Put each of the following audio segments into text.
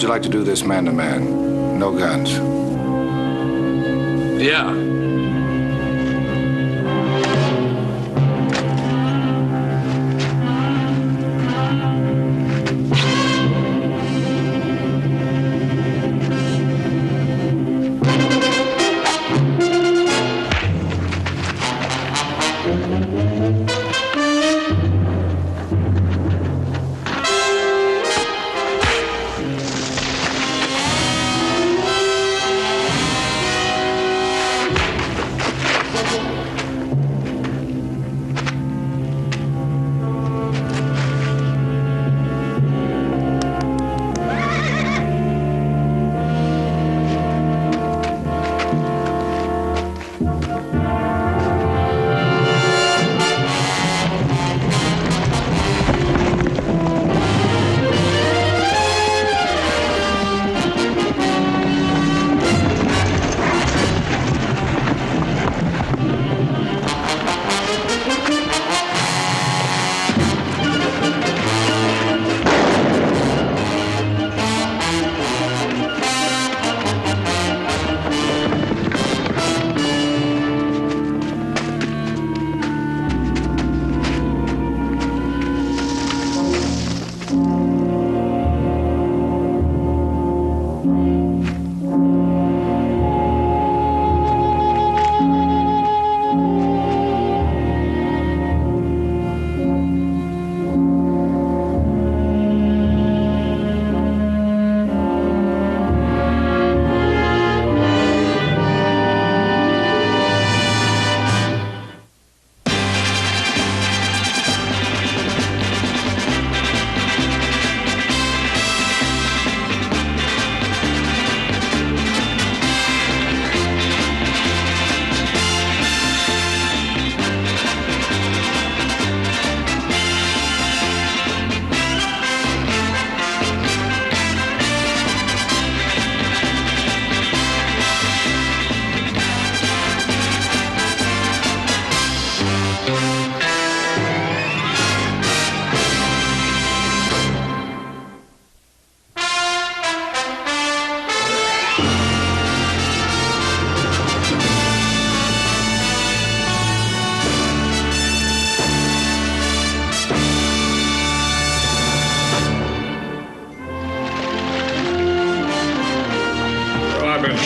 you like to do this man-to-man? No guns. Yeah.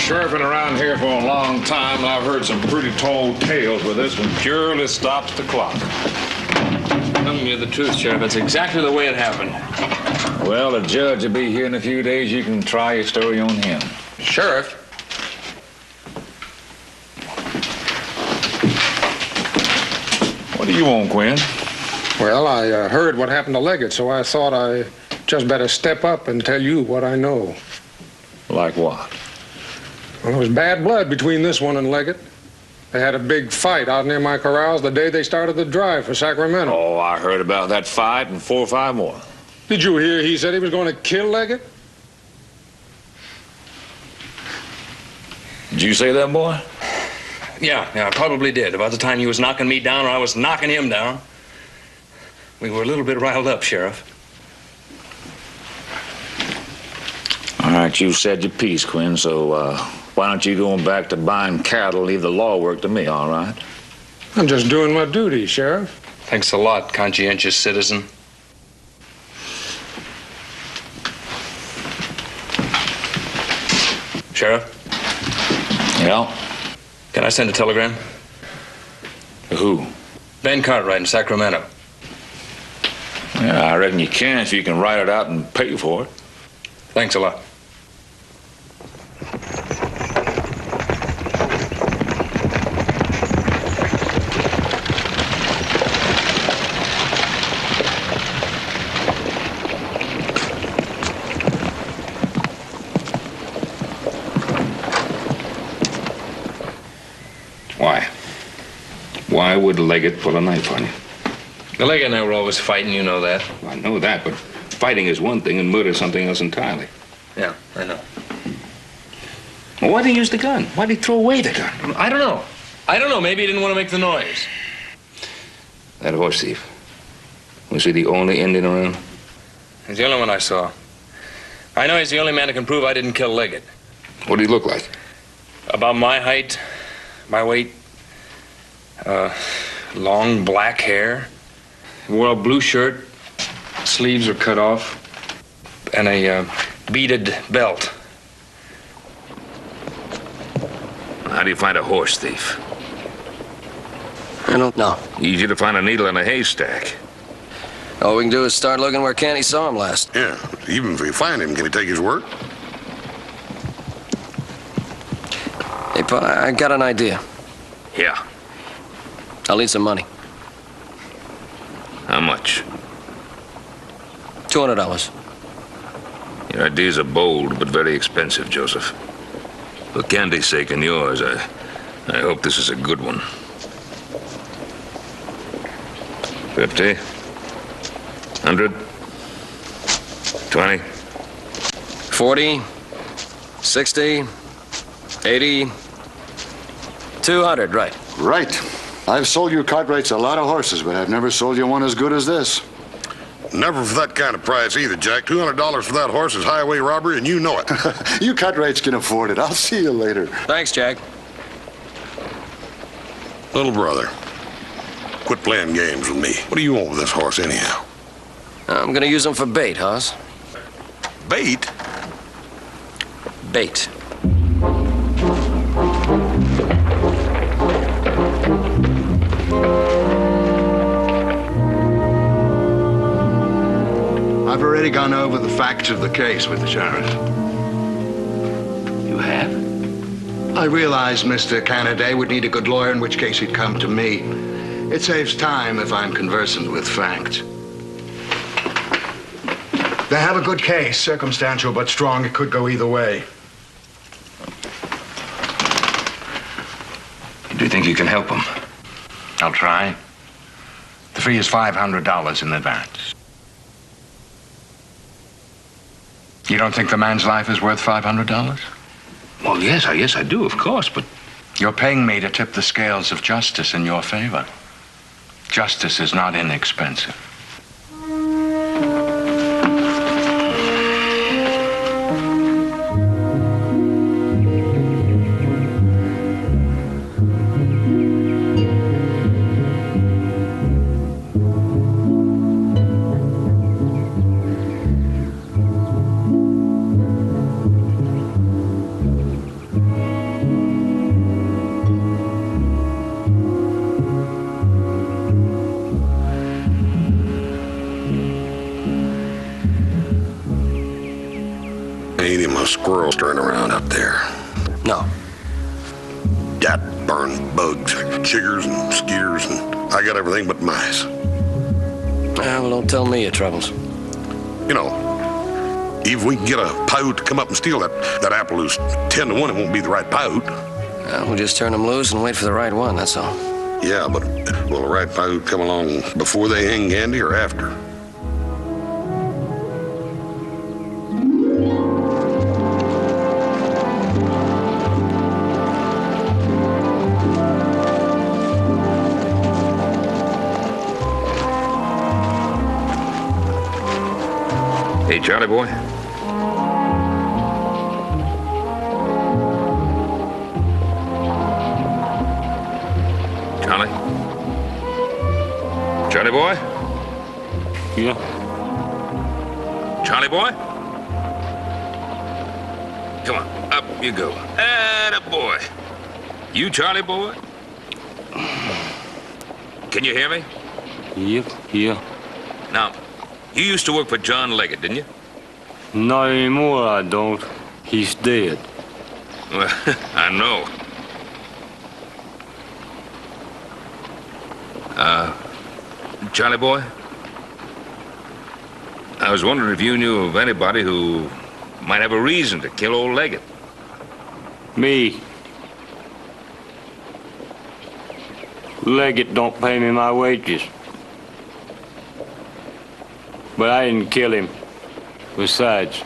Sheriffing around here for a long time, and I've heard some pretty tall tales, but this one purely stops the clock. Telling you the truth, Sheriff. That's exactly the way it happened. Well, the judge will be here in a few days. You can try your story on him. Sheriff? What do you want, Quinn? Well, I heard what happened to Leggett, so I thought I just better step up and tell you what I know. Like what? Well, there was bad blood between this one and Leggett. They had a big fight out near my corrals the day they started the drive for Sacramento. Oh, I heard about that fight and 4 or 5 more. Did you hear he said he was going to kill Leggett? Did you say that, boy? Yeah, I probably did. About the time he was knocking me down or I was knocking him down. We were a little bit riled up, Sheriff. All right, you said your piece, Quinn, so why don't you go back to buying cattle, leave the law work to me, all right? I'm just doing my duty, Sheriff. Thanks a lot, conscientious citizen. Sheriff? Yeah? Can I send a telegram? To who? Ben Cartwright in Sacramento. Yeah, I reckon you can if you can write it out and pay for it. Thanks a lot. Why would Leggett pull a knife on you? The Leggett and I were always fighting, you know that. Well, I know that, but fighting is one thing and murder is something else entirely. Yeah, I know. Well, why did he use the gun? Why did he throw away the gun? I don't know. I don't know. Maybe he didn't want to make the noise. That horse thief. Was he the only Indian around? He's the only one I saw. I know he's the only man who can prove I didn't kill Leggett. What do he look like? About my height, my weight, long black hair, wore a blue shirt, sleeves are cut off, and a beaded belt. How do you find a horse thief? I don't know. Easy to find a needle in a haystack. All we can do is start looking where Canty saw him last. Yeah, even if we find him, can he take his word? Hey, Pa, I got an idea. Yeah. I'll need some money. How much? $200. Your ideas are bold, but very expensive, Joseph. For Candy's sake and yours, I hope this is a good one. 50, 100, 20. 40, 60, 80, 200, right. Right. I've sold you Cartwrights a lot of horses, but I've never sold you one as good as this. Never for that kind of price either, Jack. $200 for that horse is highway robbery, and you know it. You Cartwrights can afford it. I'll see you later. Thanks, Jack. Little brother, quit playing games with me. What do you want with this horse anyhow? I'm gonna use him for bait, Hoss. Bait? Bait. I've already gone over the facts of the case with the sheriff. You have? I realized Mr. Cannaday would need a good lawyer, in which case he'd come to me. It saves time if I'm conversant with facts. They have a good case, circumstantial but strong. It could go either way. Do you think you can help him? I'll try. The fee is $500 in advance. You don't think the man's life is worth $500? Well, yes, I do, of course, but... You're paying me to tip the scales of justice in your favor. Justice is not inexpensive. Ain't him a squirrel stirring around up there? No. Got burned bugs, chiggers and skeeters, and I got everything but mice. Well, don't tell me your troubles. You know, even if we can get a Paiute to come up and steal that apple who's 10 to 1, it won't be the right Paiute. We'll just turn them loose and wait for the right one, that's all. Yeah, but will the right Paiute come along before they hang Candy or after? Hey, Charlie boy. Charlie? Charlie boy? Yeah. Charlie boy? Come on, up you go. Atta boy. You Charlie boy? Can you hear me? Yep, yeah. Now, you used to work for John Leggett, didn't you? Not anymore, I don't. He's dead. Well, I know. Charlie boy? I was wondering if you knew of anybody who might have a reason to kill old Leggett. Me. Leggett don't pay me my wages. But I didn't kill him. Besides,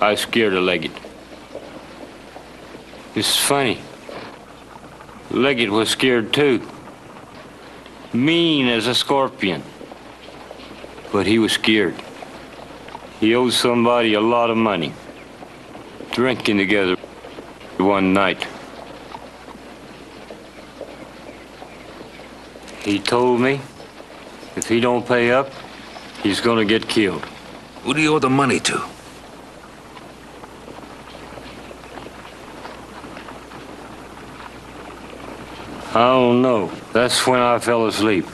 I was scared of Leggett. It's funny. Leggett was scared too. Mean as a scorpion. But he was scared. He owed somebody a lot of money. Drinking together one night. He told me if he don't pay up, he's gonna get killed. Who do you owe the money to? I don't know. That's when I fell asleep.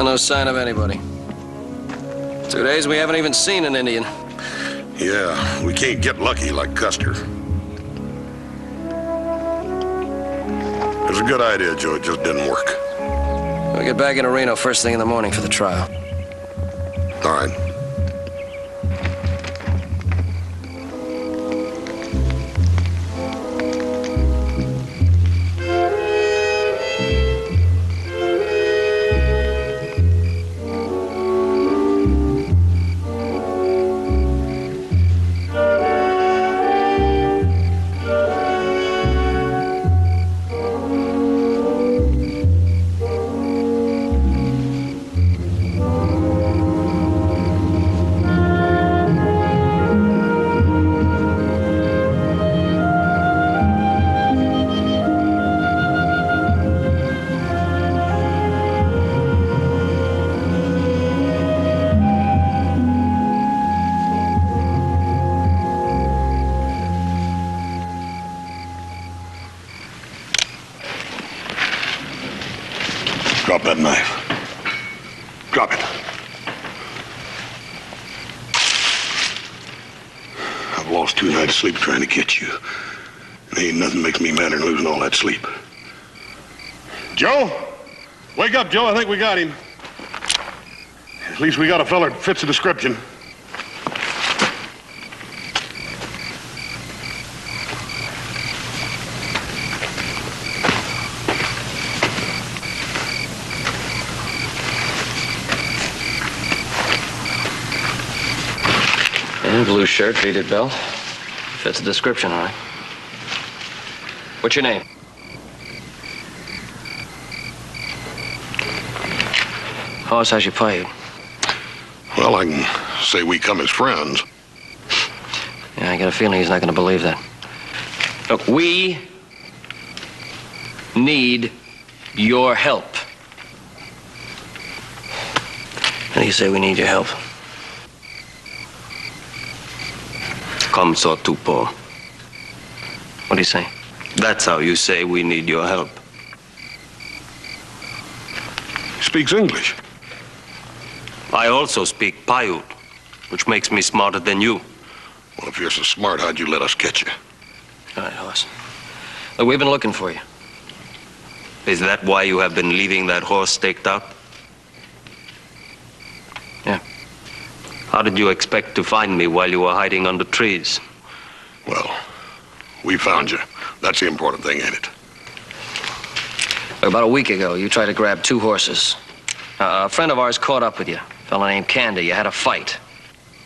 No sign of anybody. 2 days we haven't even seen an Indian. Yeah, we can't get lucky like Custer. It was a good idea, Joe. It just didn't work. We'll get back into Reno first thing in the morning for the trial. All right. Drop that knife. Drop it. I've lost 2 nights' sleep trying to get you. And ain't nothing makes me madder than losing all that sleep. Joe? Wake up, Joe. I think we got him. At least we got a feller that fits the description. Blue shirt, beaded belt. Fits the description, all right. What's your name? Hoss, how's your Paiute? Well, I can say we come as friends. Yeah, I got a feeling he's not going to believe that. Look, we need your help. How do you say we need your help? Come so tupo. What do you say? That's how you say we need your help. He speaks English. I also speak Paiute, which makes me smarter than you. Well, if you're so smart, how'd you let us catch you? All right, Hoss. Look, we've been looking for you. Is that why you have been leaving that horse staked out? Yeah. How did you expect to find me while you were hiding under trees? Well, we found you. That's the important thing, ain't it? About a week ago, you tried to grab 2 horses. A friend of ours caught up with you. A fellow named Candy. You had a fight.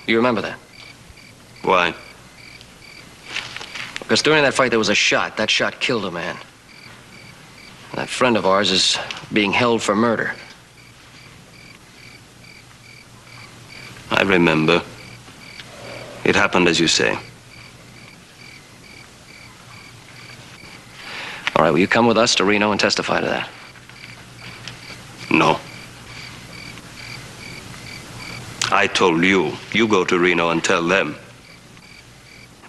You remember that? Why? Because during that fight, there was a shot. That shot killed a man. And that friend of ours is being held for murder. I remember. It happened as you say. All right, will you come with us to Reno and testify to that? No. I told you, you go to Reno and tell them.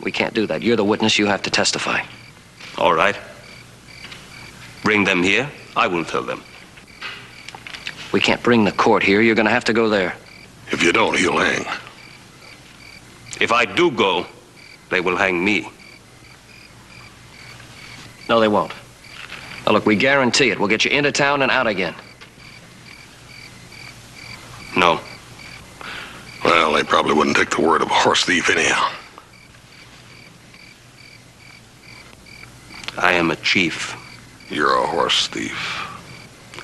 We can't do that. You're the witness. You have to testify. All right. Bring them here. I will tell them. We can't bring the court here. You're going to have to go there. If you don't, he'll hang. If I do go, they will hang me. No, they won't. Now, look, we guarantee it. We'll get you into town and out again. No. Well, they probably wouldn't take the word of a horse thief anyhow. I am a chief. You're a horse thief.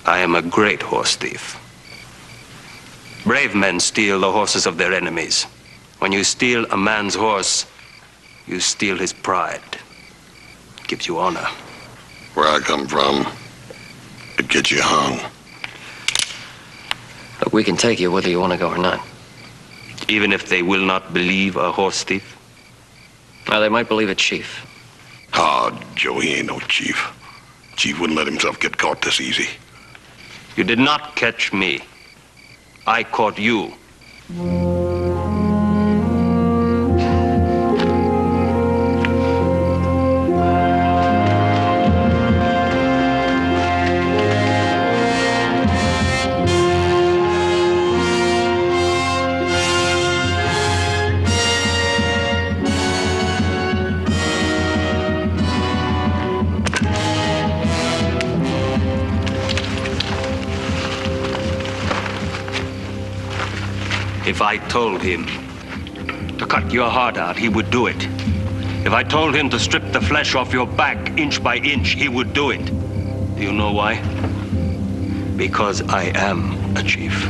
I am a great horse thief. Brave men steal the horses of their enemies. When you steal a man's horse, you steal his pride. It gives you honor. Where I come from, it gets you hung. Look, we can take you whether you want to go or not. Even if they will not believe a horse thief? Now, they might believe a chief. Oh, Joe, he ain't no chief. Chief wouldn't let himself get caught this easy. You did not catch me. I caught you. If I told him to cut your heart out, he would do it. If I told him to strip the flesh off your back inch by inch, he would do it. Do you know why? Because I am a chief.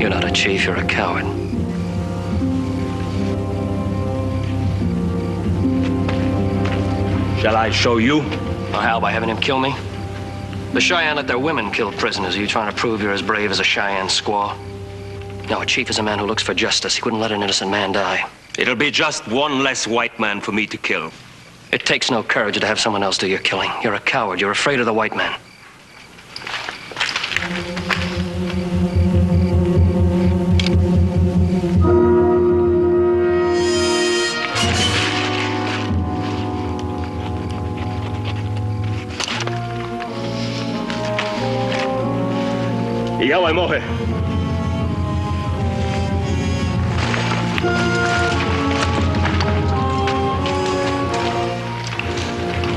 You're not a chief, you're a coward. Shall I show you? Oh, how, by having him kill me? The Cheyenne let their women kill prisoners. Are you trying to prove you're as brave as a Cheyenne squaw? No, a chief is a man who looks for justice. He wouldn't let an innocent man die. It'll be just one less white man for me to kill. It takes no courage to have someone else do your killing. You're a coward. You're afraid of the white man. Yawa moje.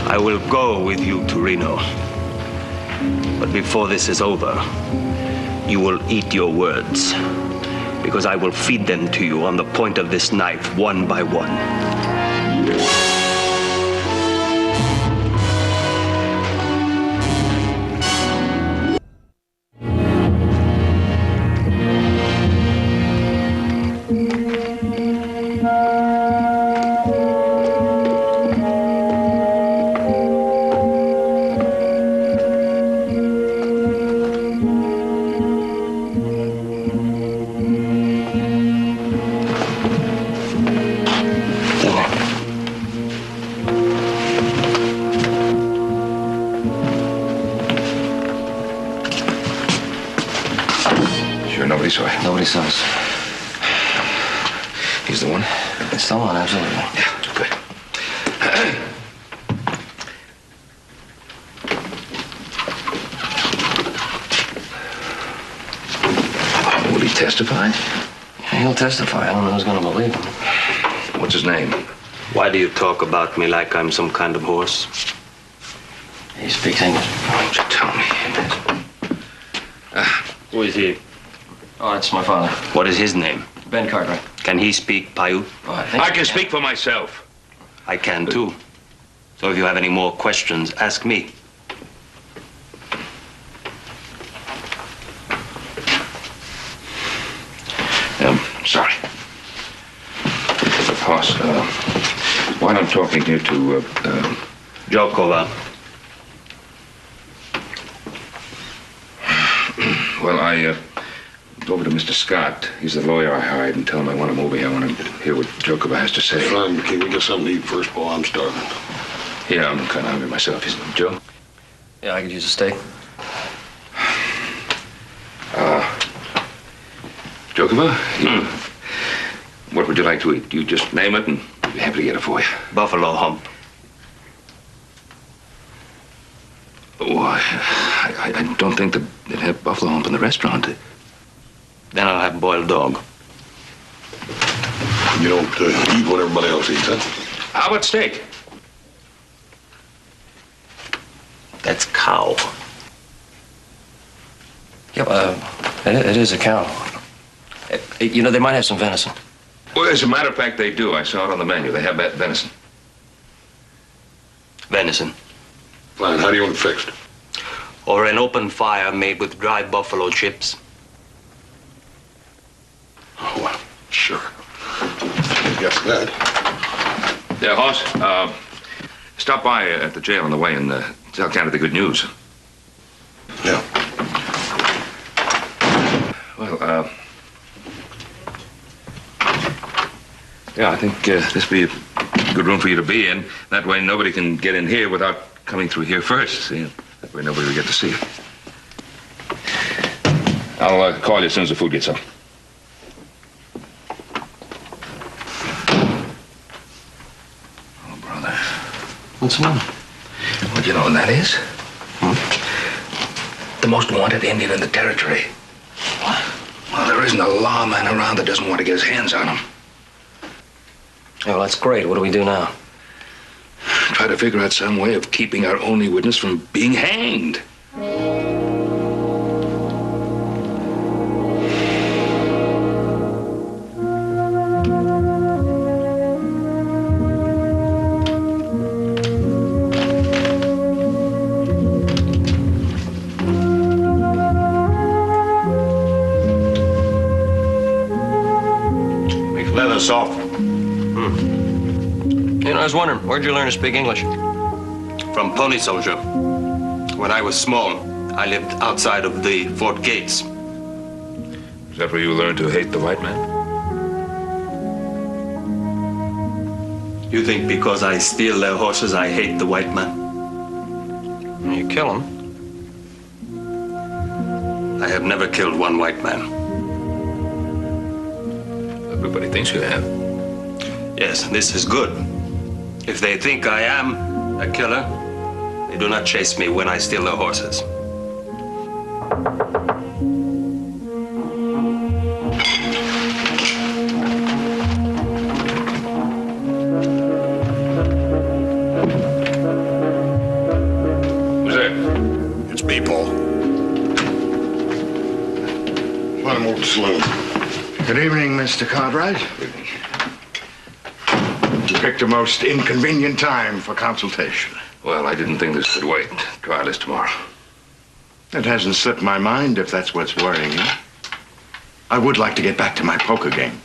I will go with you to Reno. But before this is over, you will eat your words. Because I will feed them to you on the point of this knife, one by one. Nobody saw it. Nobody saw us. He's the one? It's the one, absolutely. Yeah, good. Will he testify? Yeah, he'll testify. I don't know who's going to believe him. What's his name? Why do you talk about me like I'm some kind of horse? He speaks English. Why don't you tell me? Who is he? Oh, that's my father. What is his name? Ben Cartwright. Can he speak Paiute? Oh, I think I can speak for myself. I can too. So if you have any more questions, ask me. Sorry. Boss, while I'm talking here to, Jokova. well, I, go over to Mr. Scott. He's the lawyer I hired, and tell him I want him over here. I want him to hear what Jokova has to say. Fine, but can we get something to eat first, Paul? I'm starving. Yeah, I'm kind of hungry myself, isn't it, Joe? Yeah, I could use a steak. Jokova, what would you like to eat? You just name it, and we'll be happy to get it for you. Buffalo hump. Oh, I don't think they'd have buffalo hump in the restaurant. Then I'll have boiled dog. You don't eat what everybody else eats, huh? How about steak? That's cow. Yeah, it is a cow. You know, they might have some venison. Well, as a matter of fact, they do. I saw it on the menu. They have that venison. Venison. Fine, how do you want it fixed? Or an open fire made with dry buffalo chips. guess that. Yeah, Hoss, stop by at the jail on the way and tell Canada the good news. Yeah. Well, yeah, I think this be a good room for you to be in. That way nobody can get in here without coming through here first. See? That way nobody will get to see you. I'll call you as soon as the food gets up. Oh, brother. What's the matter? Well, you know what that is? The most wanted Indian in the territory. What? Well, there isn't a lawman around that doesn't want to get his hands on him. Oh, that's great. What do we do now? Try to figure out some way of keeping our only witness from being hanged. Make leather soft. You know, I was wondering, where'd you learn to speak English? From pony soldier. When I was small, I lived outside of the fort gates. Is that where you learned to hate the white man? You think because I steal their horses, I hate the white man? You kill him. I have never killed one white man. Everybody thinks you have. Yes, this is good. If they think I am a killer, they do not chase me when I steal their horses. Who's there? It's me, Paul. Let him over to the saloon. Good evening, Mr. Cartwright. You picked a most inconvenient time for consultation. Well, I didn't think this could wait. Trial is tomorrow. It hasn't slipped my mind if that's what's worrying you. I would like to get back to my poker game.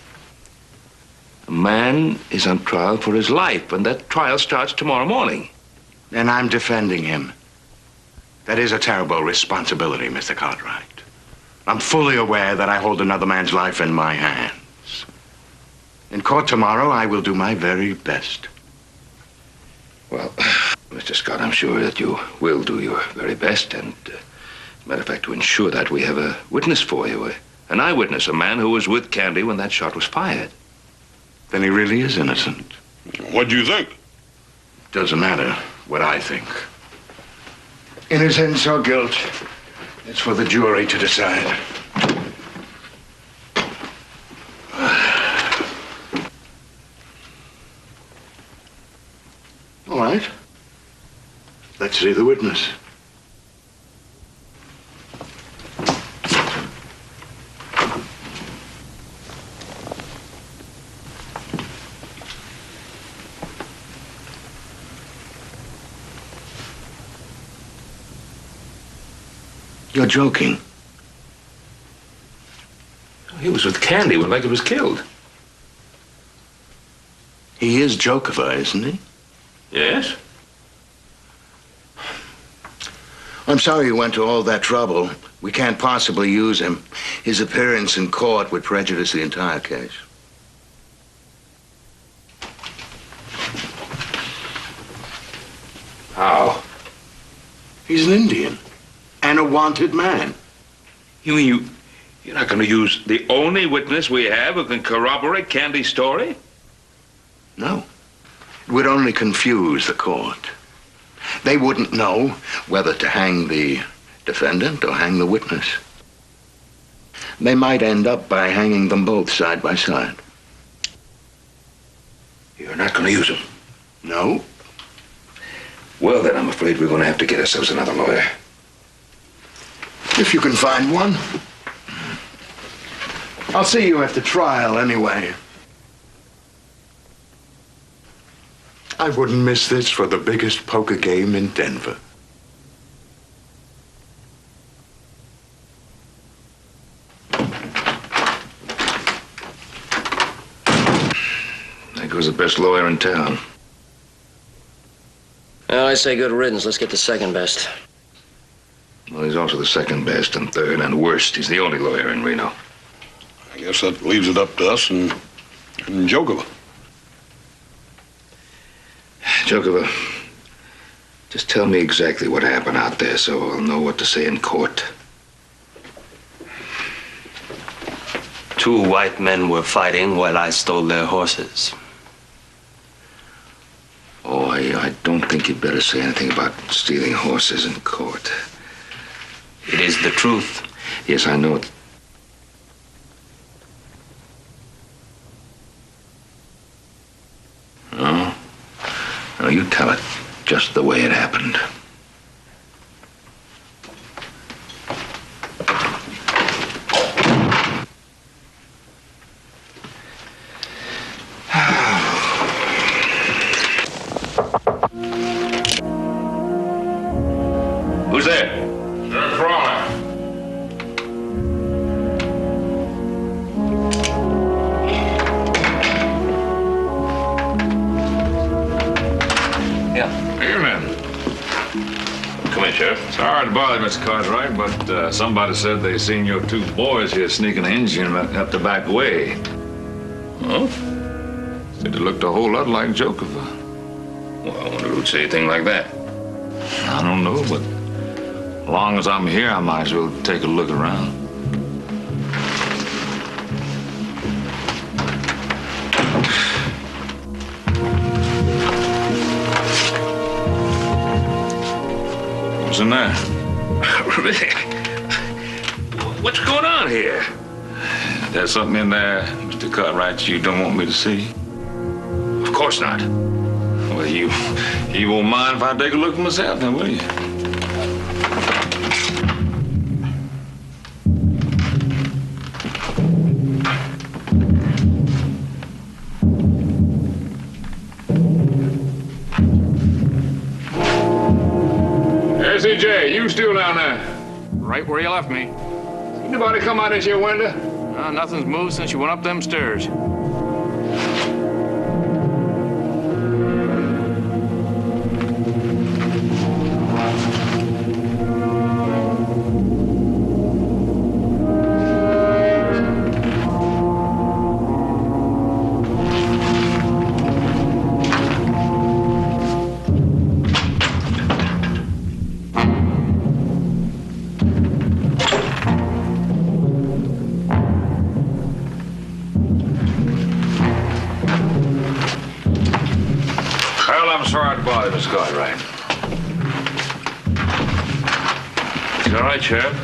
A man is on trial for his life, and that trial starts tomorrow morning. And I'm defending him. That is a terrible responsibility, Mr. Cartwright. I'm fully aware that I hold another man's life in my hands. In court tomorrow, I will do my very best. Well, Mr. Scott, I'm sure that you will do your very best, and, as a matter of fact, to ensure that, we have a witness for you, an eyewitness, a man who was with Candy when that shot was fired. Then he really is innocent. What do you think? Doesn't matter what I think. Innocence or guilt, it's for the jury to decide. All right. Let's see the witness. You're joking. He was with Candy when Leggett was killed. He is Jokover, isn't he? Yes? I'm sorry you went to all that trouble. We can't possibly use him. His appearance in court would prejudice the entire case. How? He's an Indian and a wanted man. You mean you're not going to use the only witness we have who can corroborate Candy's story? No. It would only confuse the court. They wouldn't know whether to hang the defendant or hang the witness. They might end up by hanging them both side by side. You're not going to use him? No. Well, then I'm afraid we're going to have to get ourselves another lawyer. If you can find one. I'll see you at the trial anyway. I wouldn't miss this for the biggest poker game in Denver. best lawyer in town. Well, I say good riddance. Let's get the second best. Well, he's also the second best and third and worst. He's the only lawyer in Reno. I guess that leaves it up to us and Jokova. Jokova, just tell me exactly what happened out there so I'll know what to say in court. 2 white men were fighting while I stole their horses. Oh, I don't think you'd better say anything about stealing horses in court. It is the truth. Yes, I know it. No? No, you tell it just the way it happened. Who's there? They're crawling. Yeah. Evening. Come in, Sheriff. Sorry to bother you, Mr. Cartwright, but somebody said they seen your 2 boys here sneaking the engine up the back way. Oh? Said it looked a whole lot like Jokova. Well, I wonder who'd say anything like that. I don't know, but as long as I'm here, I might as well take a look around. What's in there? Really? What's going on here? There's something in there, Mr. Cartwright, you don't want me to see? Of course not. Well, you won't mind if I take a look myself, then, will you? CJ, you still down there? Right where you left me. Anybody come out into your window? Nothing's moved since you went up them stairs. Sorry to bother, Miss Cartwright. It's all right, Sheriff.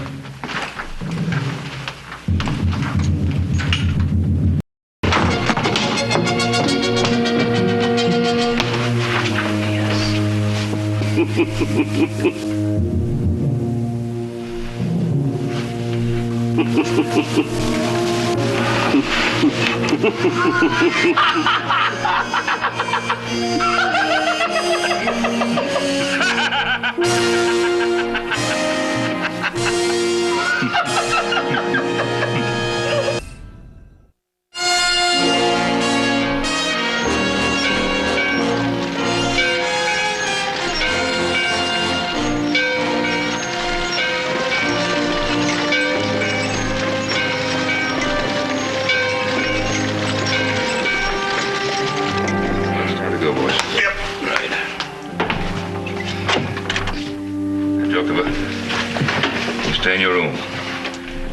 Stay in your room.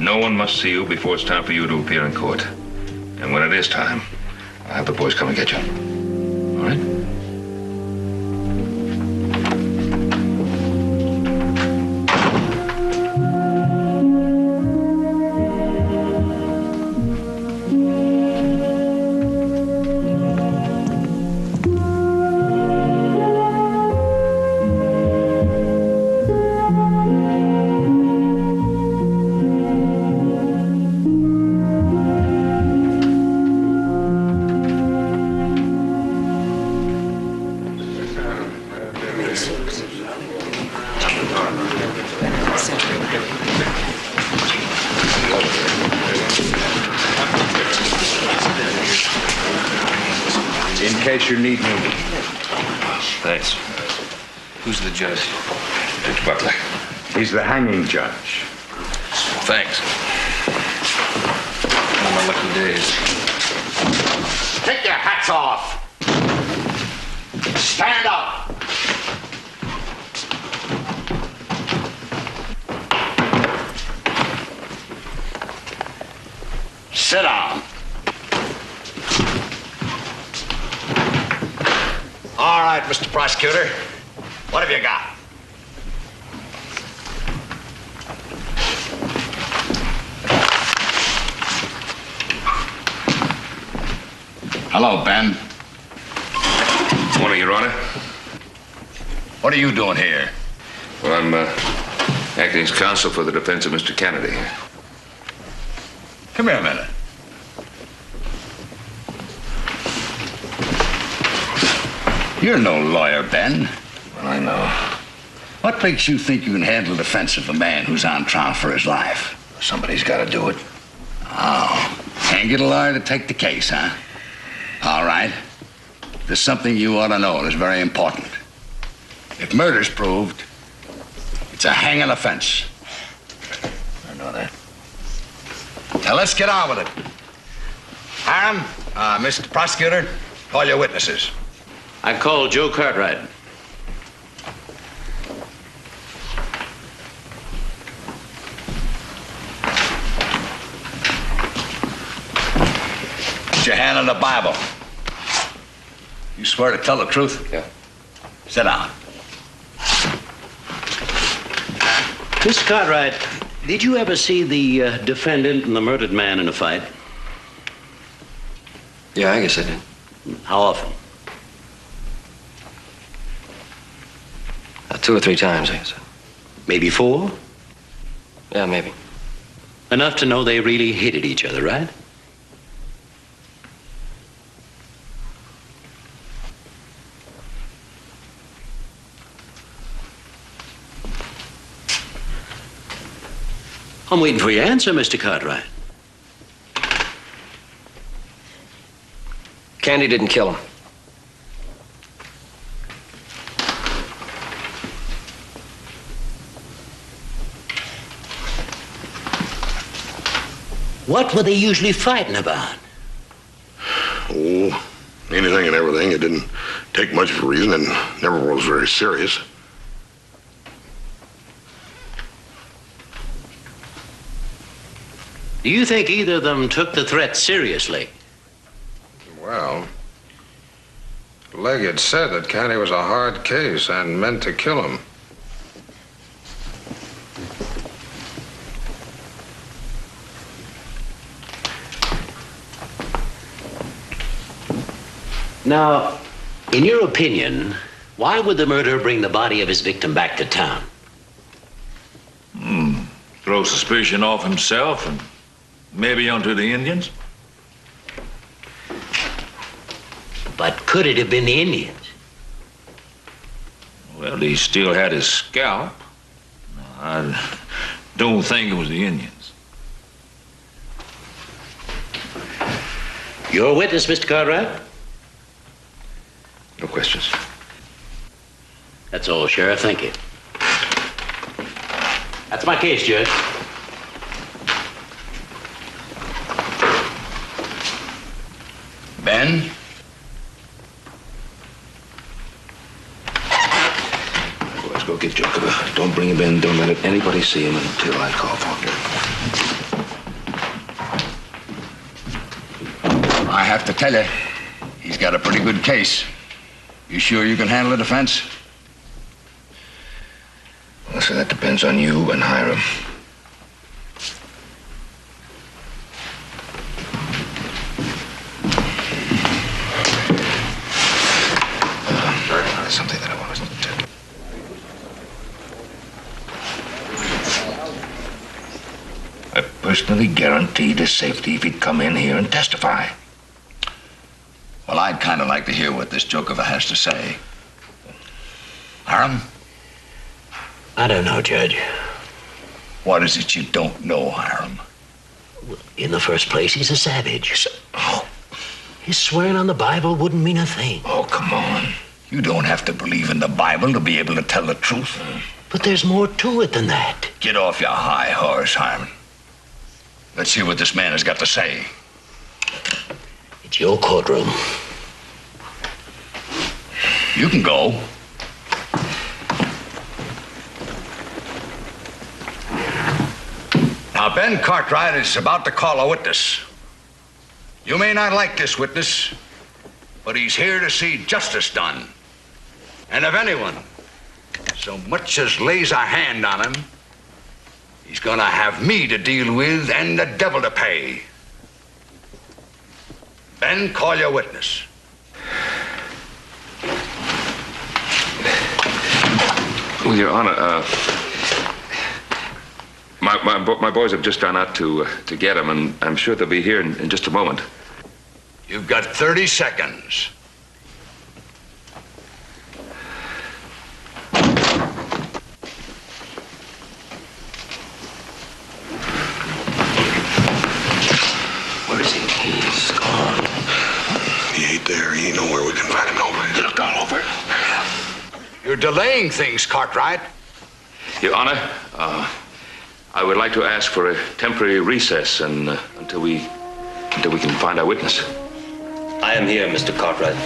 No one must see you before it's time for you to appear in court. And when it is time, I'll have the boys come and get you. All right? case you need me. Thanks. Who's the judge? Judge Butler. He's the hanging judge. Thanks. One of my lucky days. Take your hats off. Stand up. Sit down. All right, Mr. Prosecutor. What have you got? Hello, Ben. Morning, Your Honor. What are you doing here? Well, I'm acting as counsel for the defense of Mr. Kennedy. Come here a minute. You're no lawyer, Ben. Well, I know. What makes you think you can handle the defense of a man who's on trial for his life? Somebody's got to do it. Oh, can't get a lawyer to take the case, huh? All right. There's something you ought to know that's very important. If murder's proved, it's a hanging offense. I know that. Now let's get on with it. Hiram, Mr. Prosecutor, call your witnesses. I called Joe Cartwright. Put your hand on the Bible. You swear to tell the truth? Yeah. Sit down. Mr. Cartwright, did you ever see the defendant and the murdered man in a fight? Yeah, I guess I did. How often? 2 or 3 times, I guess. Maybe 4? Yeah, maybe. Enough to know they really hated each other, right? I'm waiting for your answer, Mr. Cartwright. Candy didn't kill him. What were they usually fighting about? Oh, anything and everything. It didn't take much of a reason and never was very serious. Do you think either of them took the threat seriously? Well, Leggett said that Candy was a hard case and meant to kill him. Now, in your opinion, why would the murderer bring the body of his victim back to town? Throw suspicion off himself and maybe onto the Indians. But could it have been the Indians? Well, he still had his scalp. I don't think it was the Indians. Your witness, Mr. Cartwright? No questions. That's all, Sheriff. Thank you. That's my case, Judge. Ben? Let's go get Joker. Don't bring him in. Don't let anybody see him until I call for him. I have to tell you, he's got a pretty good case. You sure you can handle the defense? Well, so that depends on you and Hiram. There's something that I want to tell you. I personally guaranteed his safety if he'd come in here and testify. Well, I'd kind of like to hear what this joker has to say. Hiram? I don't know, Judge. What is it you don't know, Hiram? In the first place, he's a savage. Oh. His swearing on the Bible wouldn't mean a thing. Oh, come on. You don't have to believe in the Bible to be able to tell the truth. But there's more to it than that. Get off your high horse, Harmon. Let's hear what this man has got to say. It's your courtroom. You can go. Now, Ben Cartwright is about to call a witness. You may not like this witness, but he's here to see justice done. And if anyone so much as lays a hand on him, he's gonna have me to deal with and the devil to pay. Ben, call your witness. Well, Your Honor, my boys have just gone out to get him, and I'm sure they'll be here in just a moment. You've got 30 seconds. Where is he? He's gone. He ain't there. He ain't nowhere we can find him nowhere. You looked all over. You're delaying things, Cartwright. Your Honor, I would like to ask for a temporary recess until we can find our witness. I am here, Mr. Cartwright.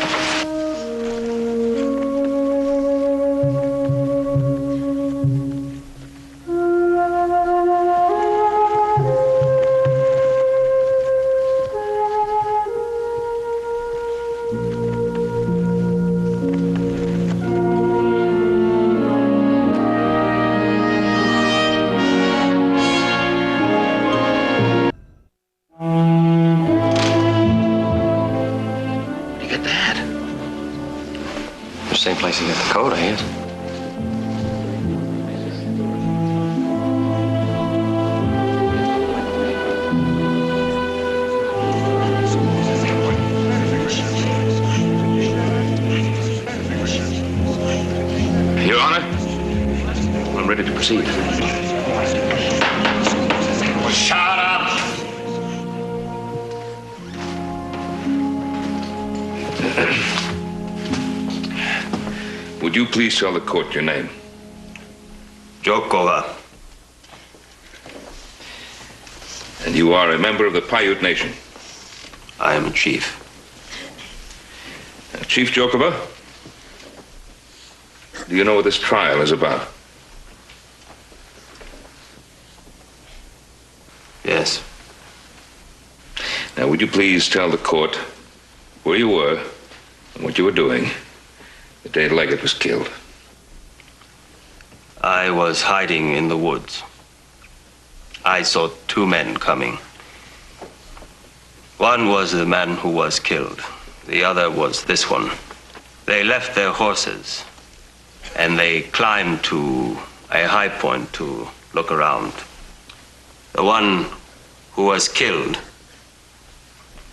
Same place he got the coat, I guess. Your Honor, I'm ready to proceed. Shut up! Would you please tell the court your name? Jokova. And you are a member of the Paiute Nation? I am a chief. Chief Jokova, do you know what this trial is about? Yes. Now, would you please tell the court where you were and what you were doing the day Leggett was killed? I was hiding in the woods. I saw two men coming. One was the man who was killed. The other was this one. They left their horses and they climbed to a high point to look around. The one who was killed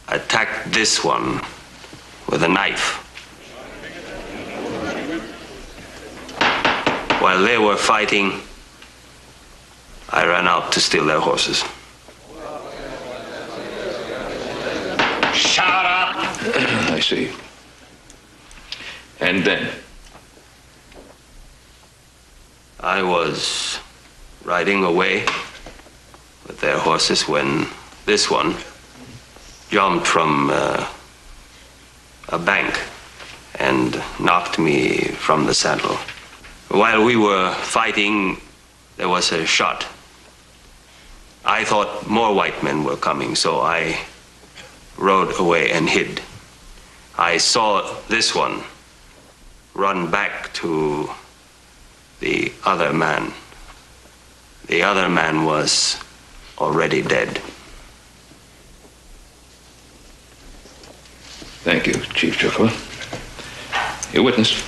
attacked this one with a knife. While they were fighting, I ran out to steal their horses. Shut up! I see. And then? I was riding away with their horses when this one jumped from a bank and knocked me from the saddle. While we were fighting, there was a shot. I thought more white men were coming, so I rode away and hid. I saw this one run back to the other man. The other man was already dead. Thank you, Chief Jokova. Your witness.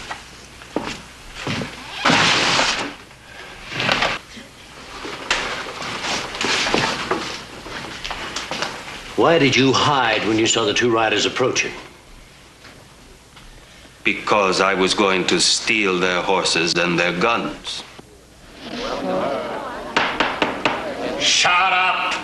Why did you hide when you saw the two riders approaching? Because I was going to steal their horses and their guns. Shut up!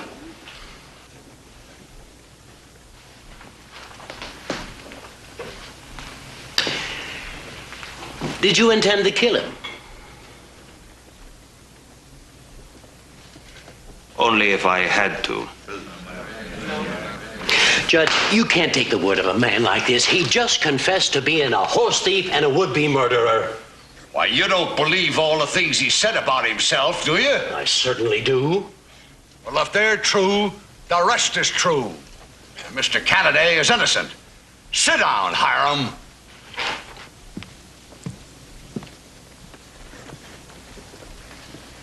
Did you intend to kill him? Only if I had to. Judge, you can't take the word of a man like this. He just confessed to being a horse thief and a would-be murderer. Why, you don't believe all the things he said about himself, do you? I certainly do. Well, if they're true, the rest is true. Mr. Kennedy is innocent. Sit down, Hiram.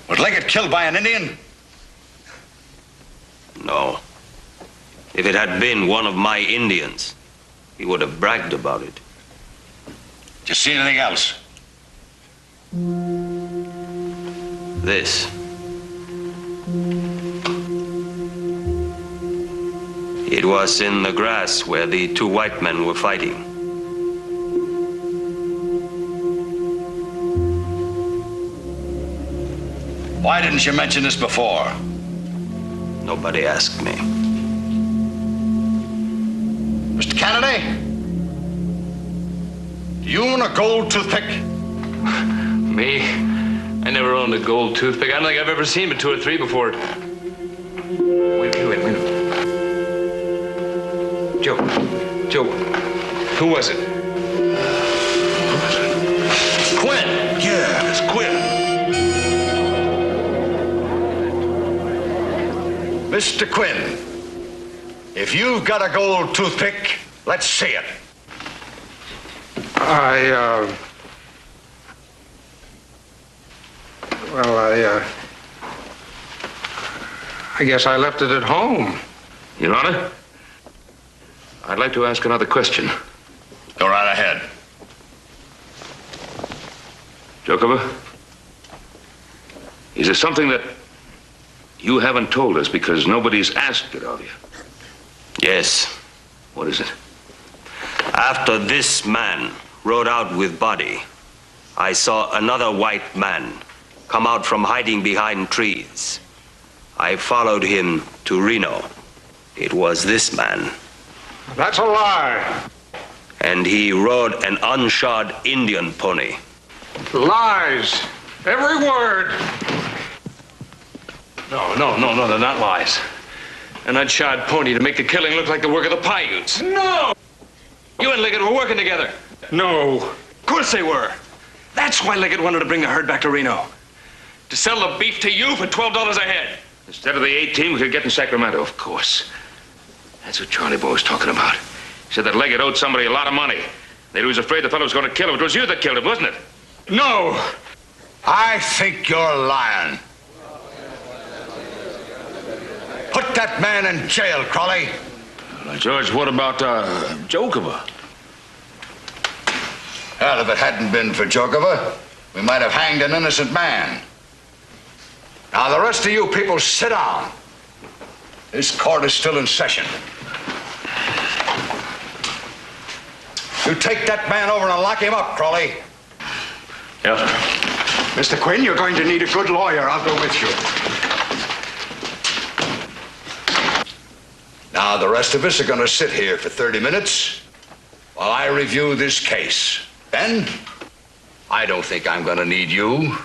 Was Leggett killed by an Indian? No. If it had been one of my Indians, he would have bragged about it. Did you see anything else? This. It was in the grass where the two white men were fighting. Why didn't you mention this before? Nobody asked me. Mr. Kennedy? Do you own a gold toothpick? Me? I never owned a gold toothpick. I don't think I've ever seen but 2 or 3 before. Wait a minute. Joe, who was it? Quinn. Yeah, it's Quinn. Mr. Quinn, if you've got a gold toothpick, let's see it. I guess I left it at home. Your Honor, I'd like to ask another question. Go right ahead. Jokover, is there something that you haven't told us because nobody's asked it of you? Yes. What is it? After this man rode out with Buddy, I saw another white man come out from hiding behind trees. I followed him to Reno. It was this man. That's a lie. And he rode an unshod Indian pony. Lies. Every word. No, they're not lies. An unshod pony to make the killing look like the work of the Paiutes. No! You and Liggett were working together. No. Of course they were. That's why Liggett wanted to bring the herd back to Reno. To sell the beef to you for $12 a head. Instead of the 18 we could get in Sacramento, of course. That's what Charlie Boy was talking about. He said that Leggett owed somebody a lot of money. That he was afraid the fellow was going to kill him. It was you that killed him, wasn't it? No. I think you're lying. Put that man in jail, Crawley. George, what about Jokover? Well, if it hadn't been for Jokover, we might have hanged an innocent man. Now, the rest of you people, sit down. This court is still in session. You take that man over and lock him up, Crawley. Yes, sir. Mr. Quinn, you're going to need a good lawyer. I'll go with you. Now, the rest of us are going to sit here for 30 minutes while I review this case. Then, I don't think I'm going to need you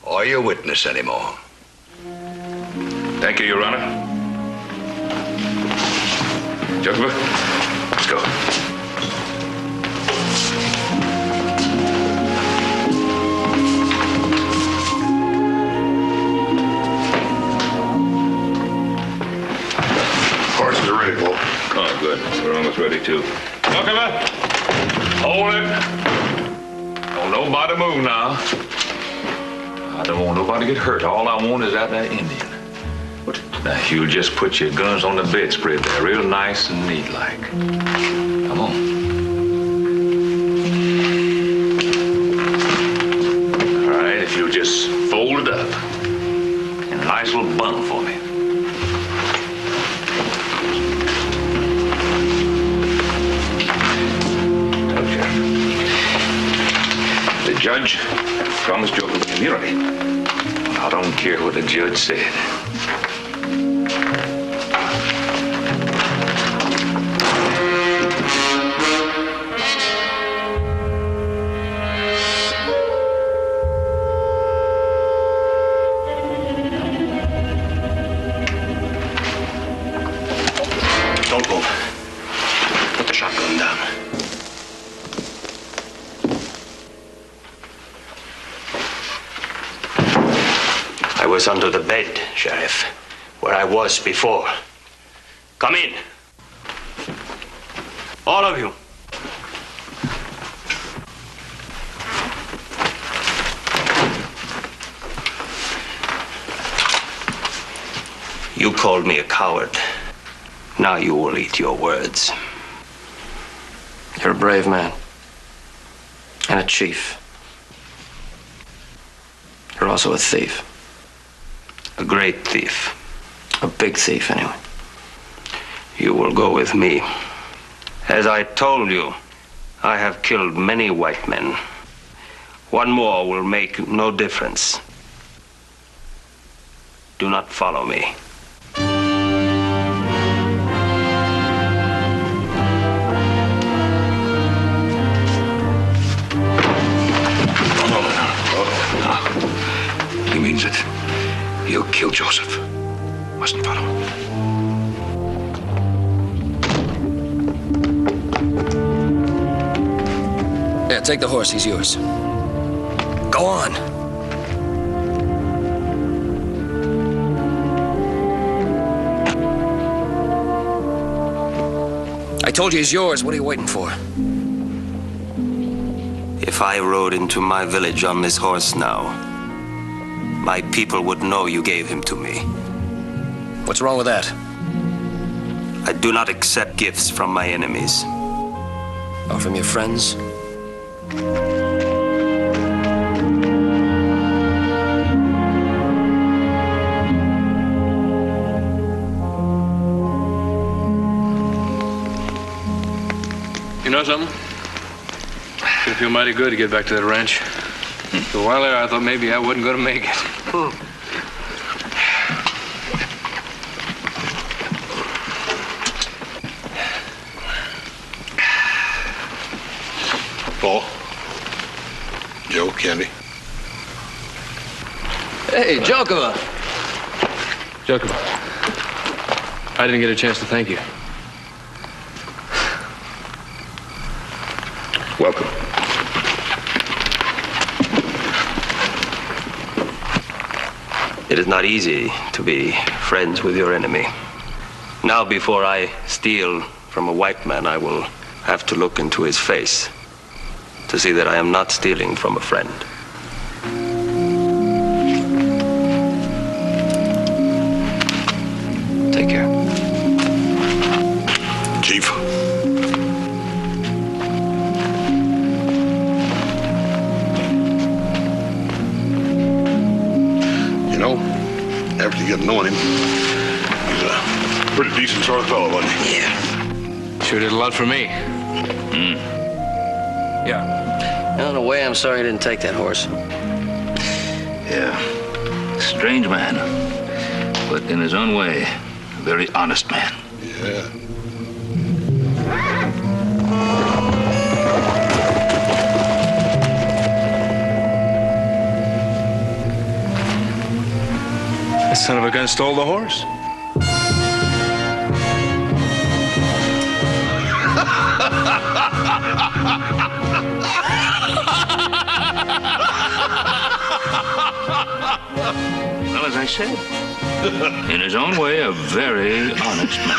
or your witness anymore. Thank you, Your Honor. Jokover, let's go. Horses are ready, Paul. Oh, good. We're almost ready, too. Jokover, hold it. Don't nobody move now. I don't want nobody to get hurt. All I want is that Indian. Now, you just put your guns on the bedspread there, real nice and neat like. Come on. All right, if you'll just fold it up in a nice little bundle for me. The judge promised Jokover immunity. I don't care what the judge said. was under the bed, Sheriff, where I was before. Come in. All of you. You called me a coward. Now you will eat your words. You're a brave man. And a chief. You're also a thief. A great thief. A big thief, anyway. You will go with me. As I told you, I have killed many white men. One more will make no difference. Do not follow me. He means it. He'll kill Joseph. Mustn't follow him. Yeah, take the horse. He's yours. Go on. I told you he's yours. What are you waiting for? If I rode into my village on this horse now, my people would know you gave him to me. What's wrong with that? I do not accept gifts from my enemies. Or from your friends? You know something? It's gonna feel mighty good to get back to that ranch. For a while there, I thought maybe I wasn't gonna make it. Paul. Joe, Candy. Hey, Joker. Joker, I didn't get a chance to thank you. Welcome. It is not easy to be friends with your enemy. Now, before I steal from a white man, I will have to look into his face to see that I am not stealing from a friend. Take care. Chief. You know, after you get knowing him, he's a pretty decent sort of fellow, wasn't he? Yeah. Sure did a lot for me. Yeah. In a way, I'm sorry you didn't take that horse. Yeah. Strange man. But in his own way, a very honest man. Yeah. That son of a gun stole the horse. Well, as I said, in his own way, a very honest man.